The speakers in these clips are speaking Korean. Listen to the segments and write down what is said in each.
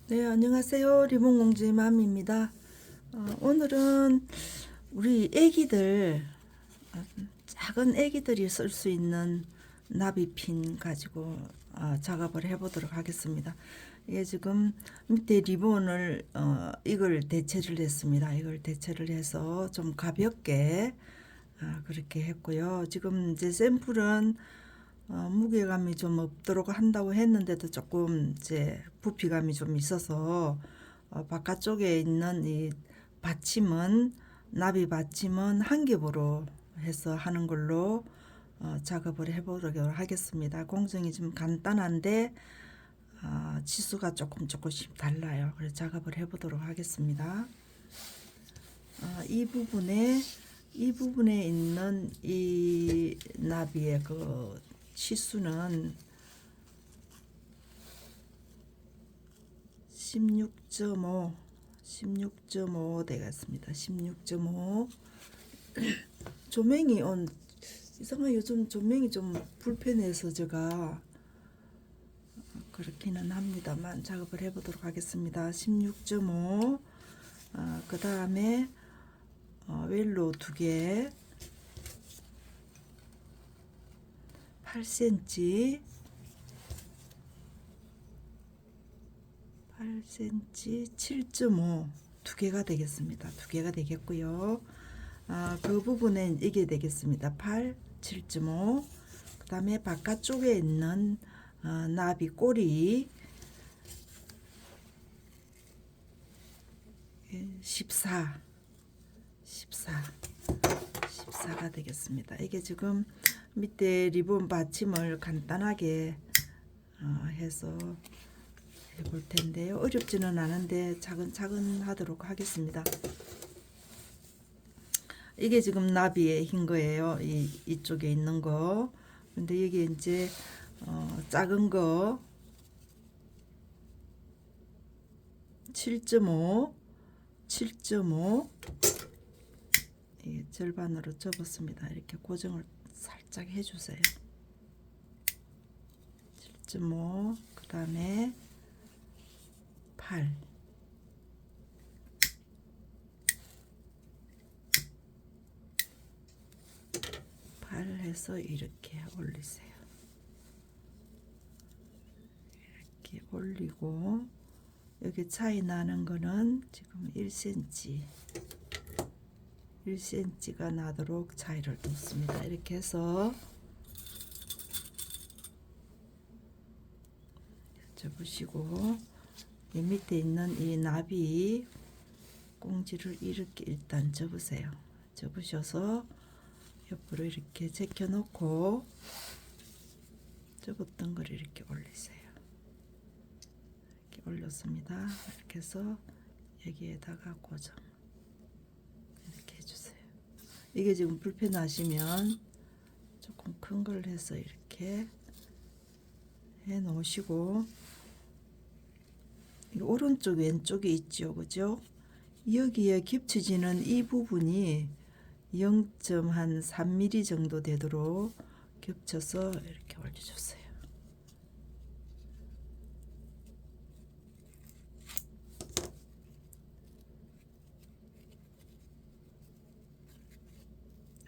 네, 안녕하세요. 리본공주의 맘입니다. 오늘은 우리 애기들, 작은 애기들이 쓸 수 있는 나비핀 가지고 작업을 해보도록 하겠습니다. 이게 지금 밑에 리본을 이걸 대체를 했습니다. 이걸 대체를 해서 좀 가볍게 그렇게 했고요. 지금 이제 샘플은 무게감이 좀 없도록 한다고 했는데도 조금 이제 부피감이 좀 있어서 바깥쪽에 있는 이 받침은 나비 받침은 한 겹으로 해서 하는 걸로 작업을 해보도록 하겠습니다. 공정이 좀 간단한데 치수가 조금씩 달라요. 그래서 작업을 해보도록 하겠습니다. 이 부분에 있는 이 나비의 그 치수는 16.5 되겠습니다. 16.5. 조명이 이상하게 요즘 조명이 좀 불편해서 제가 그렇기는 합니다만 작업을 해보도록 하겠습니다. 16.5. 그 다음에 웰로 2개 8cm 7.5 2개가 되겠습니다. 2개가 되겠고요. 그 부분엔 이게 되겠습니다. 7.5. 그 다음에 바깥쪽에 있는 나비 꼬리 14가 되겠습니다. 이게 지금 밑에 리본 받침을 간단하게 해서 해볼 텐데요. 어렵지는 않은데 차근차근 하도록 하겠습니다. 이게 지금 나비의 흰 거예요. 이쪽에 있는 거. 근데 여기 이제 작은 거 7.5 절반으로 접었습니다. 이렇게 고정을 살짝 해주세요. 7.5 그 다음에 8 해서 이렇게 올리세요. 이렇게 올리고 여기 차이 나는 거는 지금 1cm가 나도록 차이를 뒀습니다. 이렇게 해서 접으시고 이 밑에 있는 이 나비 꽁지를 이렇게 일단 접으세요. 접으셔서 옆으로 이렇게 제껴 놓고 접었던 걸 이렇게 올리세요. 이렇게 올렸습니다. 이렇게 해서 여기에다가 고정 이렇게 해주세요. 이게 지금 불편하시면 조금 큰 걸 해서 이렇게 해 놓으시고 오른쪽 왼쪽에 있죠, 그죠? 여기에 겹쳐지는 이 부분이 0.3mm 정도 되도록 겹쳐서 이렇게 올려주세요.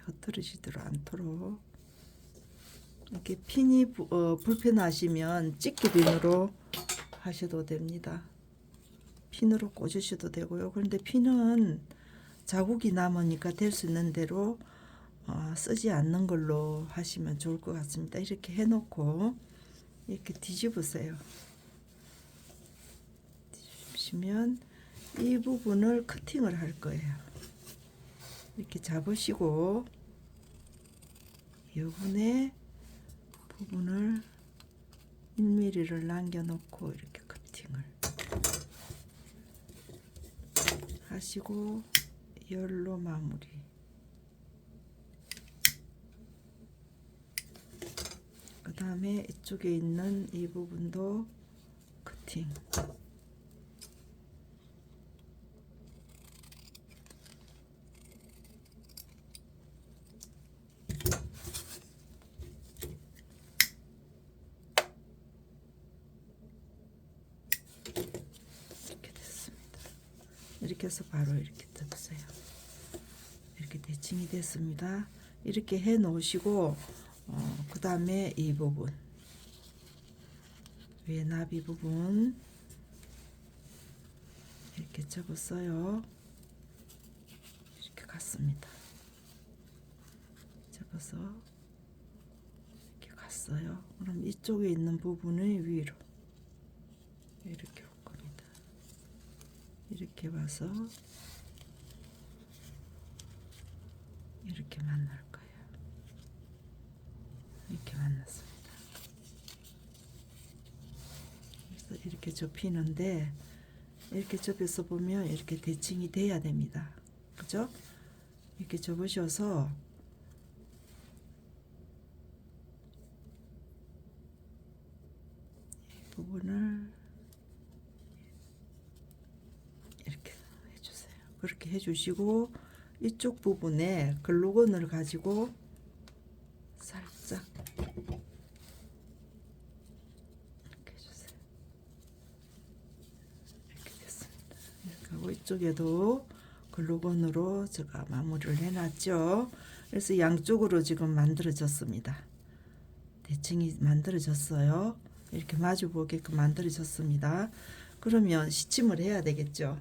흐트러지도록 않도록 이렇게 핀이 불편하시면 집게핀으로 하셔도 됩니다. 핀으로 꽂으셔도 되고요. 그런데 핀은 자국이 남으니까 될 수 있는 대로 쓰지 않는 걸로 하시면 좋을 것 같습니다. 이렇게 해놓고 이렇게 뒤집으세요. 뒤집으시면 이 부분을 커팅을 할 거예요. 이렇게 잡으시고 이 부분을 1mm를 남겨놓고 이렇게 커팅을 하시고 열로 마무리. 그 다음에 이쪽에 있는 이 부분도 커팅. 이렇게 해서 바로 이렇게 뜯으세요. 이렇게 대칭이 됐습니다. 이렇게 해 놓으시고 그 다음에 이 부분 위에 나비 부분 이렇게 접었어요. 이렇게 갔습니다. 접어서 이렇게 갔어요. 그럼 이쪽에 있는 부분을 위로 이렇게 올 겁니다. 이렇게 와서 이렇게 만날 거예요. 이렇게 만났습니다. 그래서 이렇게 접히는데 이렇게 접해서 보면 이렇게 대칭이 돼야 됩니다. 그죠? 이렇게 접으셔서 이 부분을 이렇게 해주세요. 그렇게 해주시고 이쪽 부분에 글루건을 가지고 살짝 이렇게 해주세요. 이렇게 됐습니다. 이렇게 하고 이쪽에도 글루건으로 제가 마무리를 해놨죠. 그래서 양쪽으로 지금 만들어졌습니다. 대칭이 만들어졌어요. 이렇게 마주 보게끔 만들어졌습니다. 그러면 시침을 해야 되겠죠.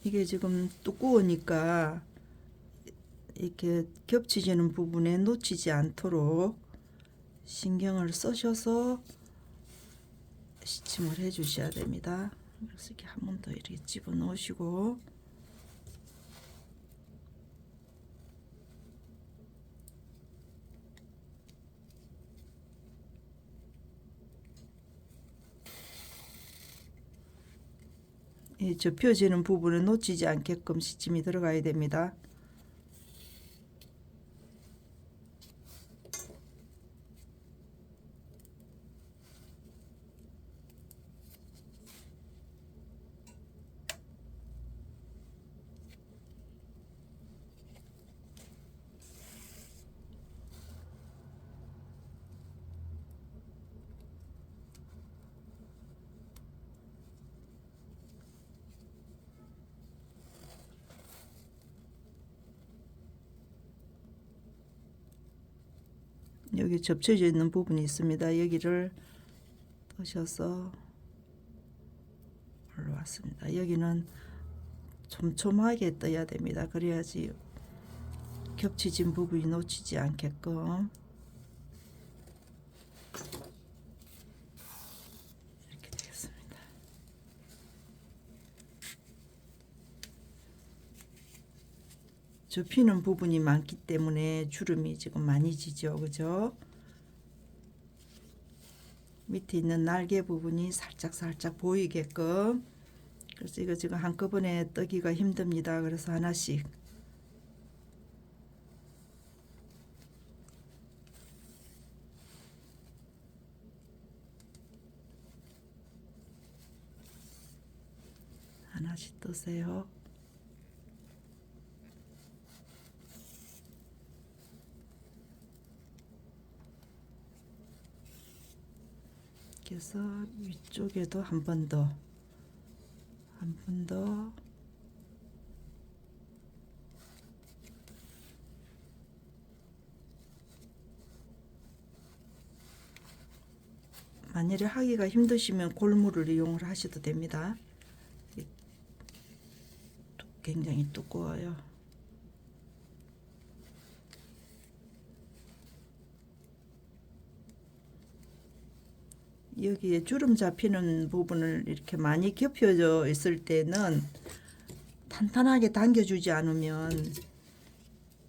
이게 지금 두꺼우니까 이렇게 겹치지는 부분에 놓치지 않도록 신경을 쓰셔서 시침을 해 주셔야 됩니다. 그래서 이렇게 한 번 더 이렇게 집어 넣으시고 이 접혀지는 부분을 놓치지 않게끔 시침이 들어가야 됩니다. 여기 접혀져 있는 부분이 있습니다. 여기를 떠셔서 올라왔습니다. 여기는 촘촘하게 떠야 됩니다. 그래야지 겹치진 부분이 놓치지 않게끔 이렇게 되겠습니다. 접히는 부분이 많기 때문에 주름이 지금 많이 지죠. 그죠? 밑에 있는 날개 부분이 살짝 보이게끔. 그래서 이거 지금 한꺼번에 뜨기가 힘듭니다. 그래서 하나씩 하나씩 뜨세요. 그래서 위쪽에도 한 번 더, 한 번 더, 만일에 하기가 힘드시면 골무를 이용을 하셔도 됩니다. 굉장히 두꺼워요. 여기에 주름 잡히는 부분을 이렇게 많이 겹혀져 있을 때는 탄탄하게 당겨주지 않으면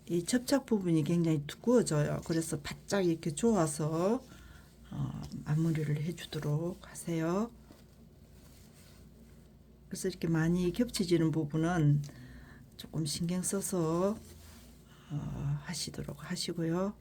이 접착 부분이 굉장히 두꺼워져요. 그래서 바짝 이렇게 조아서 마무리를 해주도록 하세요. 그래서 이렇게 많이 겹쳐지는 부분은 조금 신경 써서 하시도록 하시고요.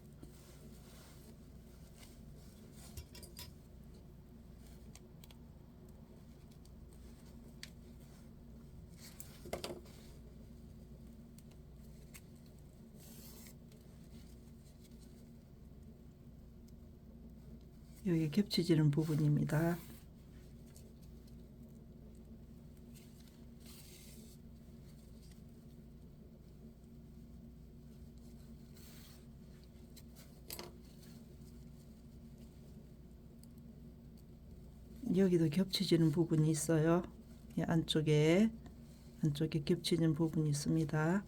여기 겹쳐지는 부분입니다. 여기도 겹쳐지는 부분이 있어요. 이 안쪽에 겹치는 부분이 있습니다.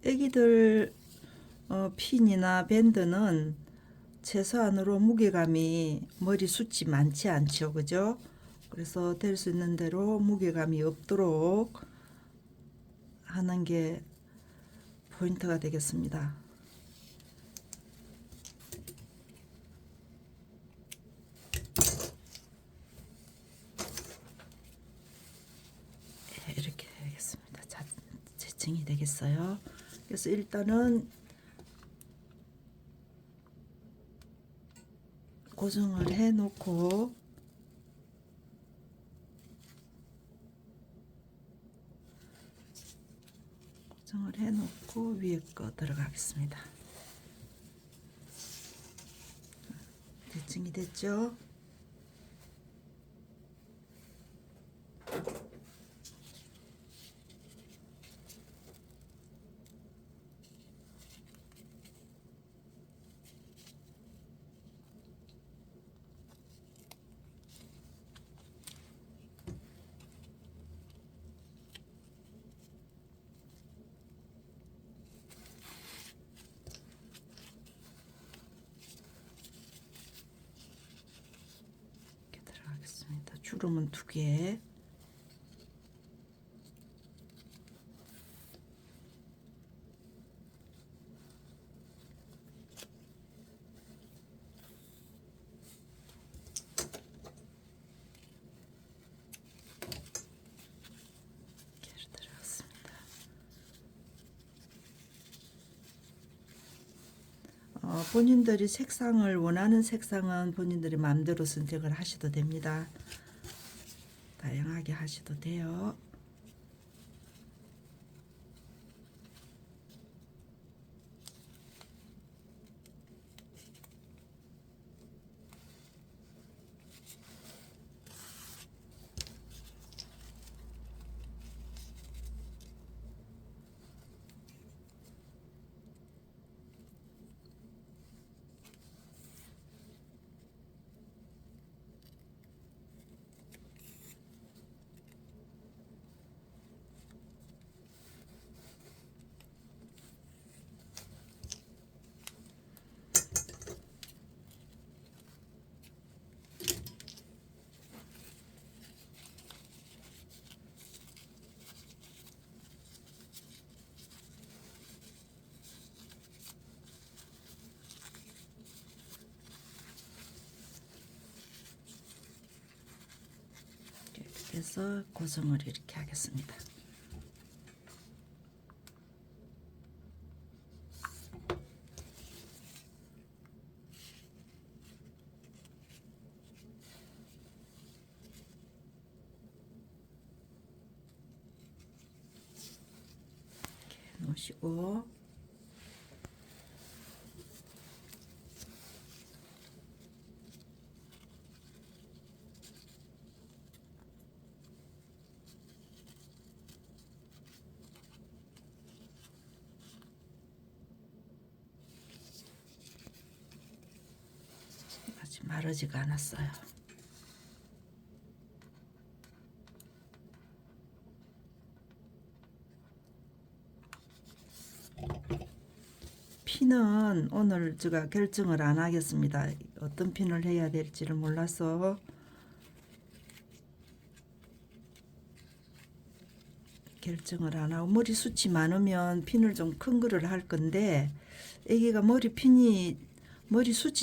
애기들 핀이나 밴드는 최소한으로 무게감이 머리 숱이 많지 않죠, 그죠? 그래서 될 수 있는 대로 무게감이 없도록 하는 게 포인트가 되겠습니다. 이렇게 되겠습니다. 자, 재층이 되겠어요. 그래서 일단은 고정을 해 놓고 위에 거 들어가겠습니다. 대칭이 됐죠? 주름은 2개. 이렇게 들어갔습니다. 본인들이 색상을 원하는 색상은 본인들이 마음대로 선택을 하셔도 됩니다. 다양하게 하셔도 돼요. 그래서 고정을 이렇게 하겠습니다. 이렇게 놓으시고 아직 마르지가 않았어요. 핀은 오늘 제가 결정을 안 하겠습니다. 어떤 핀을 해야 될지를 몰라서 결정을 안 하고, 머리숱이 많으면 핀을 좀 큰 거를 할 건데 애기가 머리숱이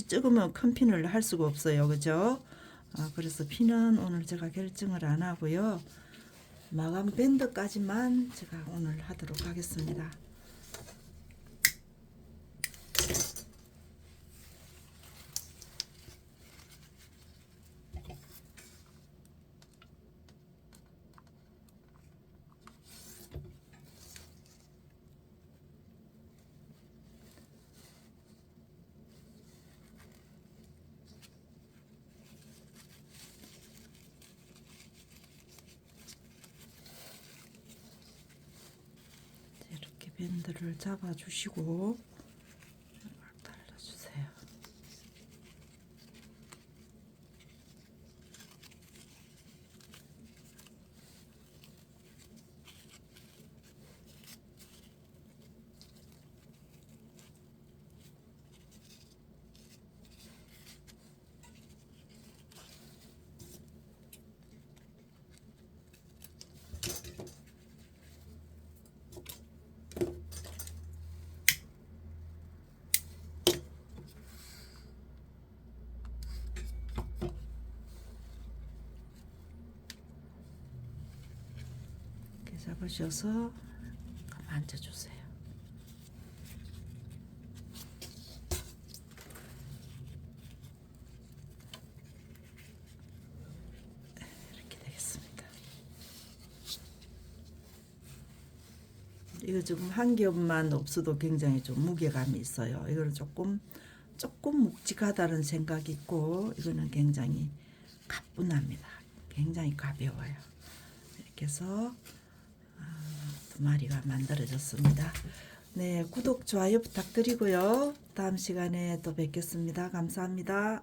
적으면 큰 핀을 할 수가 없어요. 그죠? 그래서 핀은 오늘 제가 결정을 안 하고요. 마감 밴드까지만 제가 오늘 하도록 하겠습니다. 이렇게 밴드를 잡아주시고 달라주세요. 이렇게 잡으셔서 만져주세요. 이렇게 되겠습니다. 이거 지금 한 겹만 없어도 굉장히 좀 무게감이 있어요. 이거는 조금 묵직하다는 생각이 있고, 이거는 굉장히 가뿐합니다. 굉장히 가벼워요. 이렇게 해서 두 마리가 만들어졌습니다. 네, 구독, 좋아요 부탁드리고요. 다음 시간에 또 뵙겠습니다. 감사합니다.